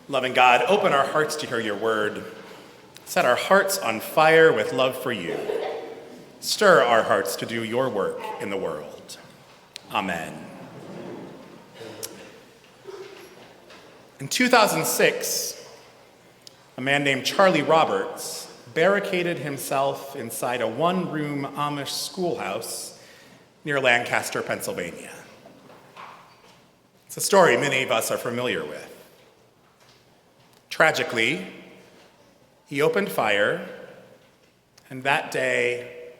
Loving God, open our hearts to hear your word. Set our hearts on fire with love for you. Stir our hearts to do your work in the world. Amen. In 2006, a man named Charlie Roberts barricaded himself inside a one-room Amish schoolhouse near Lancaster, Pennsylvania. It's a story many of us are familiar with. Tragically, he opened fire, and that day,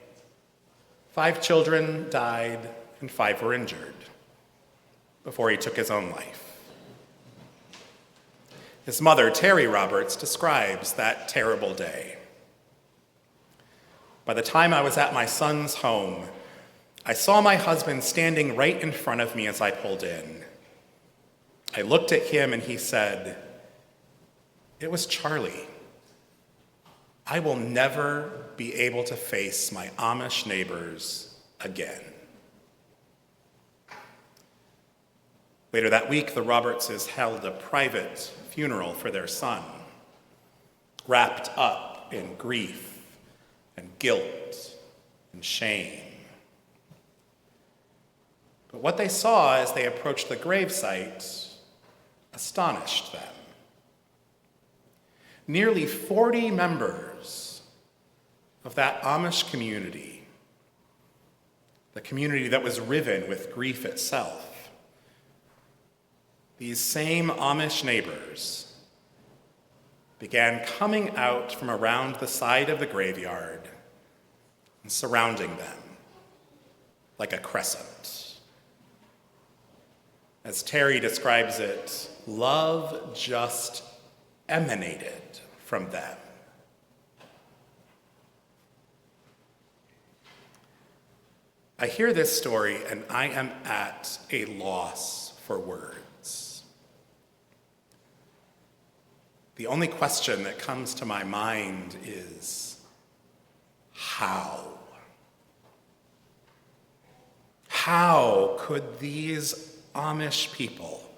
5 children died and 5 were injured before he took his own life. His mother, Terry Roberts, describes that terrible day. By the time I was at my son's home, I saw my husband standing right in front of me as I pulled in. I looked at him and he said, "It was Charlie. I will never be able to face my Amish neighbors again." Later that week, the Robertses held a private funeral for their son, wrapped up in grief and guilt and shame. But what they saw as they approached the gravesite astonished them. Nearly 40 members of that Amish community, the community that was riven with grief itself, these same Amish neighbors began coming out from around the side of the graveyard and surrounding them like a crescent. As Terry describes it, love just emanated from them. I hear this story and I am at a loss for words. The only question that comes to my mind is, how? How could these Amish people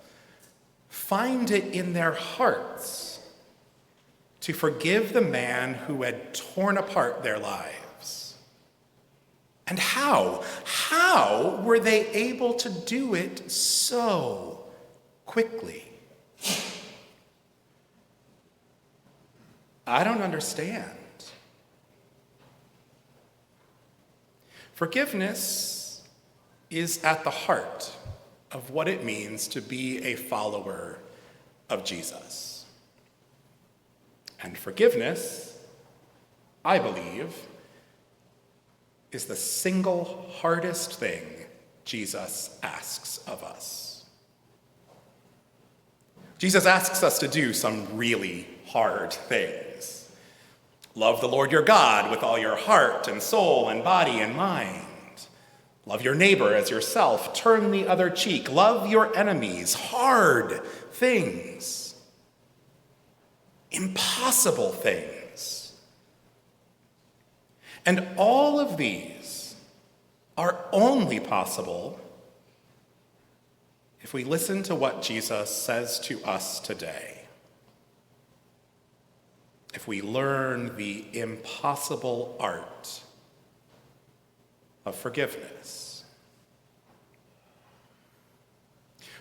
find it in their hearts to forgive the man who had torn apart their lives? And how were they able to do it so quickly? I don't understand. Forgiveness is at the heart of what it means to be a follower of Jesus. And forgiveness, I believe, is the single hardest thing Jesus asks of us. Jesus asks us to do some really hard things. Love the Lord your God with all your heart and soul and body and mind. Love your neighbor as yourself. Turn the other cheek. Love your enemies. Hard things. Impossible things. And all of these are only possible if we listen to what Jesus says to us today. If we learn the impossible art of forgiveness.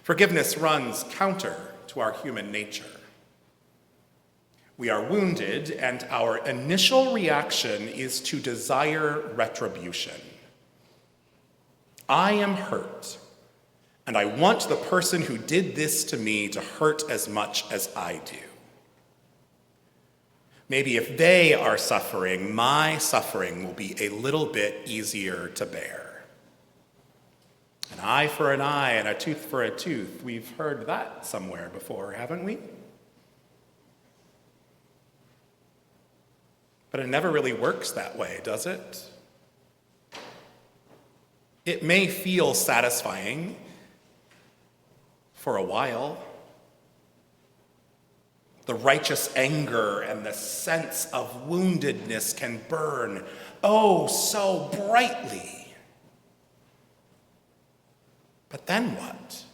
Forgiveness runs counter to our human nature. We are wounded, and our initial reaction is to desire retribution. I am hurt, and I want the person who did this to me to hurt as much as I do. Maybe if they are suffering, my suffering will be a little bit easier to bear. An eye for an eye and a tooth for a tooth. We've heard that somewhere before, haven't we? But it never really works that way, does it? It may feel satisfying for a while. The righteous anger and the sense of woundedness can burn, oh, so brightly. But then what?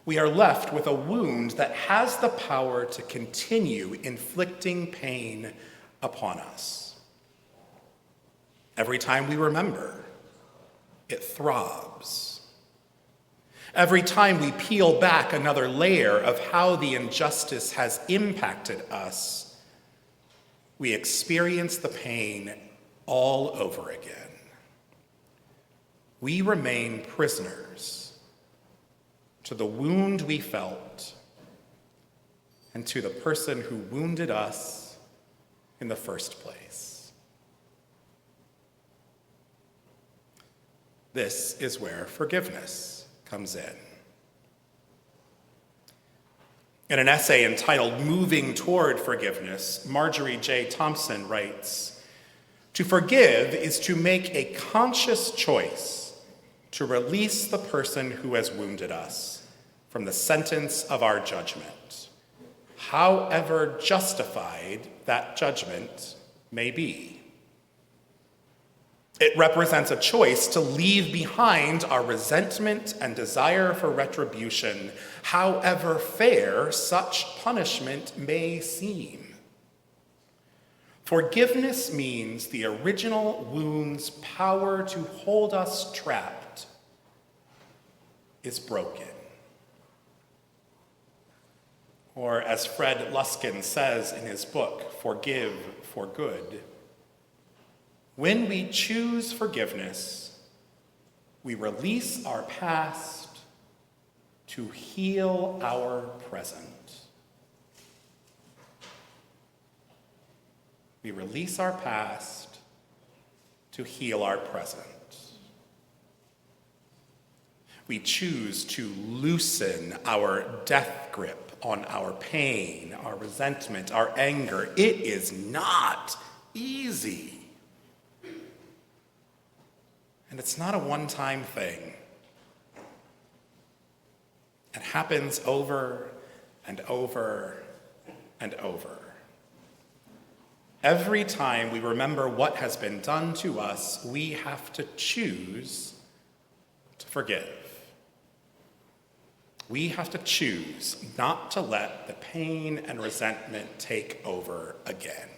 we are left with a wound that has the power to continue inflicting pain upon us. Every time we remember, it throbs. Every time we peel back another layer of how the injustice has impacted us, we experience the pain all over again. We remain prisoners to the wound we felt and to the person who wounded us in the first place. This is where forgiveness comes in. In an essay entitled "Moving Toward Forgiveness," Marjorie J. Thompson writes, "To forgive is to make a conscious choice to release the person who has wounded us from the sentence of our judgment, however justified that judgment may be. It represents a choice to leave behind our resentment and desire for retribution, however fair such punishment may seem. Forgiveness means the original wound's power to hold us trapped is broken." Or as Fred Luskin says in his book, "Forgive for Good," when we choose forgiveness, we release our past to heal our present. We release our past to heal our present. We choose to loosen our death grip on our pain, our resentment, our anger. It is not easy. And it's not a one-time thing. It happens over and over and over. Every time we remember what has been done to us, we have to choose to forgive. We have to choose not to let the pain and resentment take over again.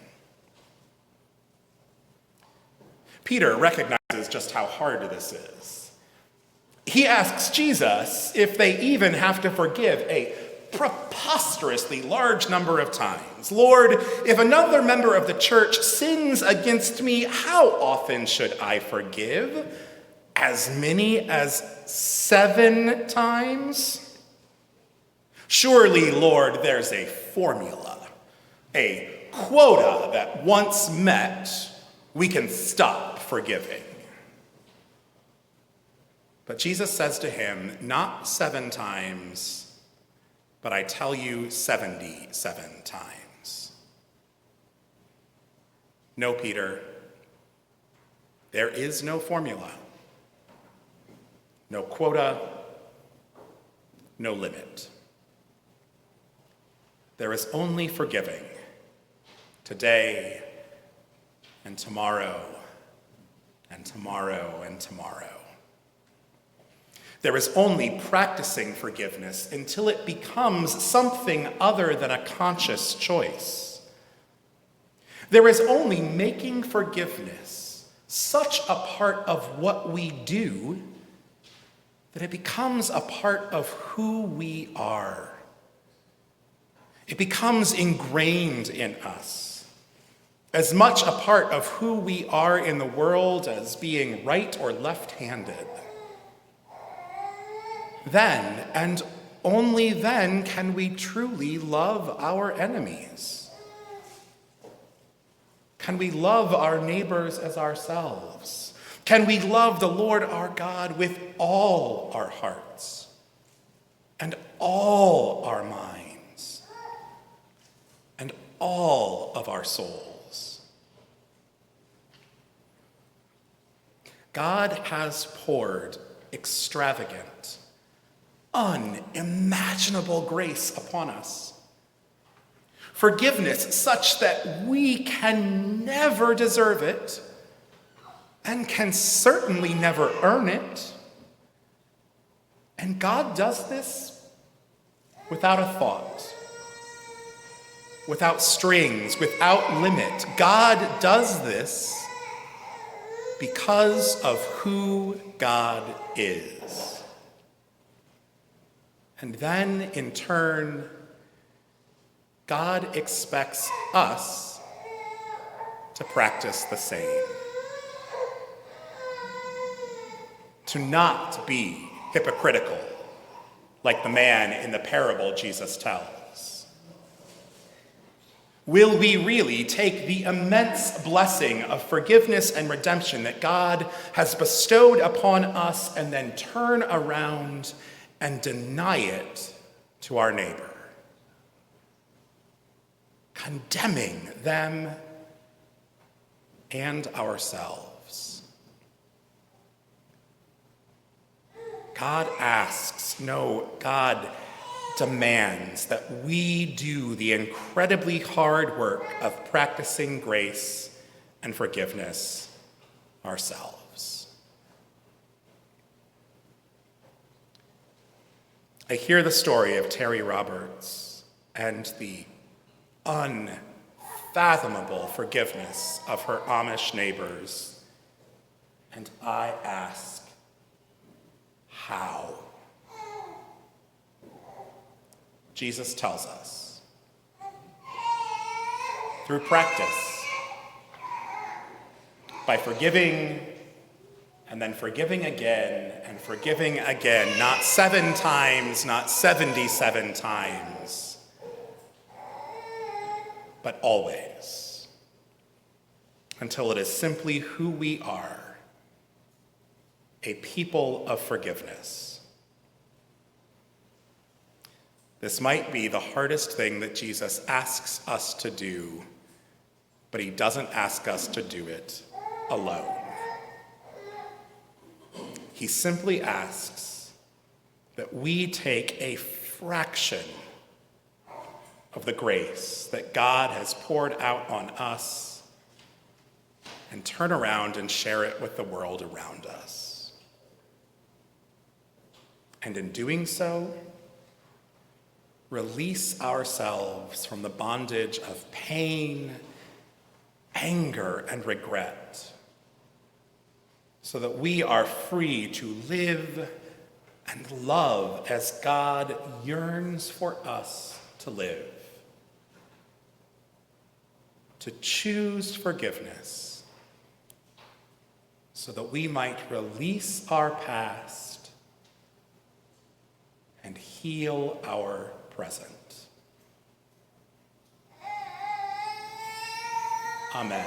Peter recognizes just how hard this is. He asks Jesus if they even have to forgive a preposterously large number of times. "Lord, if another member of the church sins against me, how often should I forgive? As many as 7 times? Surely, Lord, there's a formula, a quota that once met, we can stop forgiving." But Jesus says to him, "Not 7 times, but I tell you 77 times. No, Peter, there is no formula, no quota, no limit. There is only forgiving today and tomorrow and tomorrow and tomorrow. There is only practicing forgiveness until it becomes something other than a conscious choice. There is only making forgiveness such a part of what we do that it becomes a part of who we are. It becomes ingrained in us, as much a part of who we are in the world as being right or left-handed. Then, and only then, can we truly love our enemies. Can we love our neighbors as ourselves? Can we love the Lord our God with all our hearts and all our minds and all of our souls? God has poured extravagant, unimaginable grace upon us. Forgiveness such that we can never deserve it and can certainly never earn it. And God does this without a thought, without strings, without limit. God does this because of who God is. And then, in turn, God expects us to practice the same. To not be hypocritical, like the man in the parable Jesus tells. Will we really take the immense blessing of forgiveness and redemption that God has bestowed upon us and then turn around and deny it to our neighbor, condemning them and ourselves? God asks, no, God demands that we do the incredibly hard work of practicing grace and forgiveness ourselves. I hear the story of Terry Roberts and the unfathomable forgiveness of her Amish neighbors, and I ask, how? Jesus tells us, through practice, by forgiving and then forgiving again and forgiving again, not 7 times, not 77 times, but always, until it is simply who we are, a people of forgiveness. This might be the hardest thing that Jesus asks us to do, but he doesn't ask us to do it alone. He simply asks that we take a fraction of the grace that God has poured out on us and turn around and share it with the world around us. And in doing so, release ourselves from the bondage of pain, anger, and regret, so that we are free to live and love as God yearns for us to live. To choose forgiveness, so that we might release our past and heal our present. Amen.